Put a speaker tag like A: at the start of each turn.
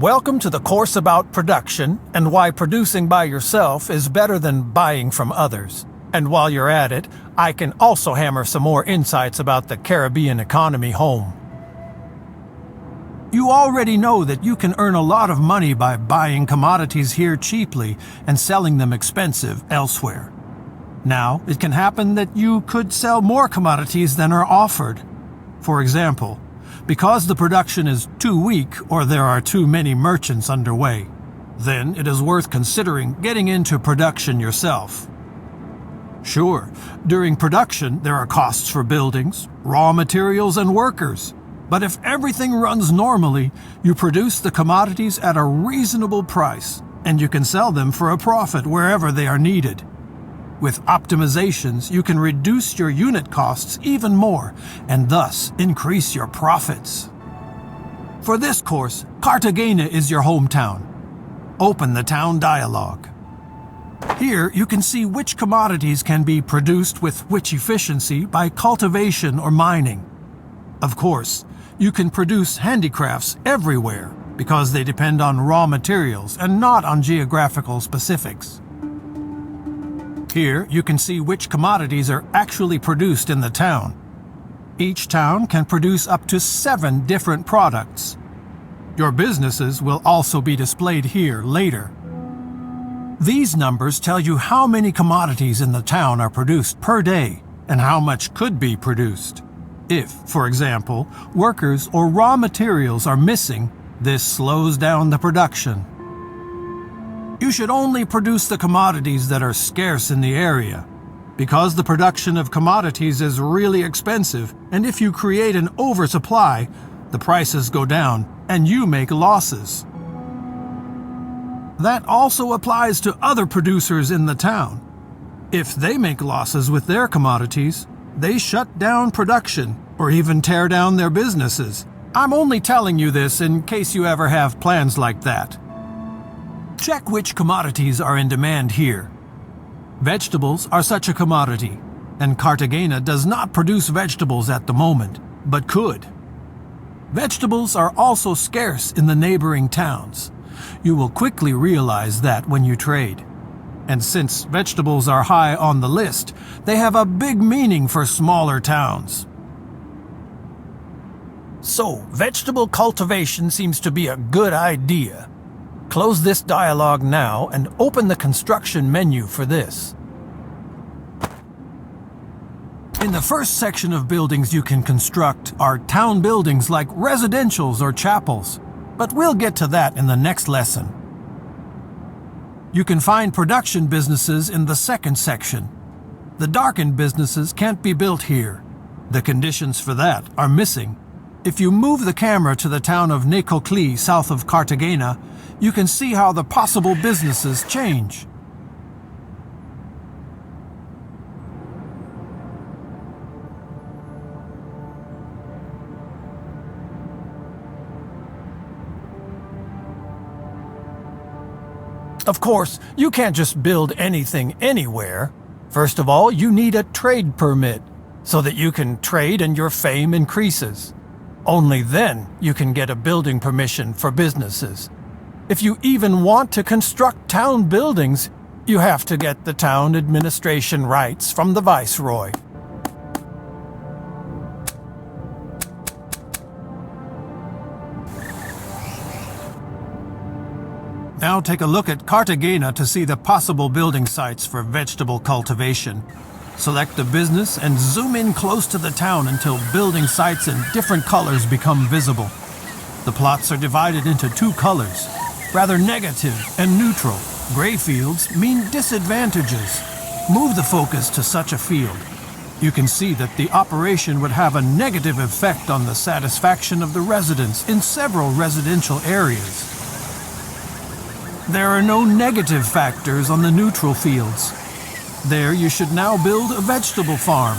A: Welcome to the course about production and why producing by yourself is better than buying from others. And while you're at it, I can also hammer some more insights about the Caribbean economy home. You already know that you can earn a lot of money by buying commodities here cheaply and selling them expensive elsewhere. Now, it can happen that you could sell more commodities than are offered. For example, because the production is too weak or there are too many merchants underway, then it is worth considering getting into production yourself. Sure, during production there are costs for buildings, raw materials, and workers. But if everything runs normally, you produce the commodities at a reasonable price, and you can sell them for a profit wherever they are needed. With optimizations, you can reduce your unit costs even more, and thus increase your profits. For this course, Cartagena is your hometown. Open the town dialogue. Here you can see which commodities can be produced with which efficiency by cultivation or mining. Of course, you can produce handicrafts everywhere because they depend on raw materials and not on geographical specifics. Here you can see which commodities are actually produced in the town. Each town can produce up to 7 different products. Your businesses will also be displayed here later. These numbers tell you how many commodities in the town are produced per day and how much could be produced. If, for example, workers or raw materials are missing, this slows down the production. You should only produce the commodities that are scarce in the area, because the production of commodities is really expensive, and if you create an oversupply, the prices go down and you make losses. That also applies to other producers in the town. If they make losses with their commodities, they shut down production or even tear down their businesses. I'm only telling you this in case you ever have plans like that. Check which commodities are in demand here. Vegetables are such a commodity, and Cartagena does not produce vegetables at the moment, but could. Vegetables are also scarce in the neighboring towns. You will quickly realize that when you trade. And since vegetables are high on the list, they have a big meaning for smaller towns. So, vegetable cultivation seems to be a good idea. Close this dialogue now and open the construction menu for this. In the first section of buildings you can construct are town buildings like residentials or chapels, but we'll get to that in the next lesson. You can find production businesses in the second section. The darkened businesses can't be built here. The conditions for that are missing. If you move the camera to the town of Necoclí, south of Cartagena, you can see how the possible businesses change. Of course, you can't just build anything anywhere. First of all, you need a trade permit, so that you can trade and your fame increases. Only then you can get a building permission for businesses. If you even want to construct town buildings, you have to get the town administration rights from the viceroy. Now take a look at Cartagena to see the possible building sites for vegetable cultivation. Select the business and zoom in close to the town until building sites in different colors become visible. The plots are divided into 2 colors, rather negative and neutral. Gray fields mean disadvantages. Move the focus to such a field. You can see that the operation would have a negative effect on the satisfaction of the residents in several residential areas. There are no negative factors on the neutral fields. There you should now build a vegetable farm.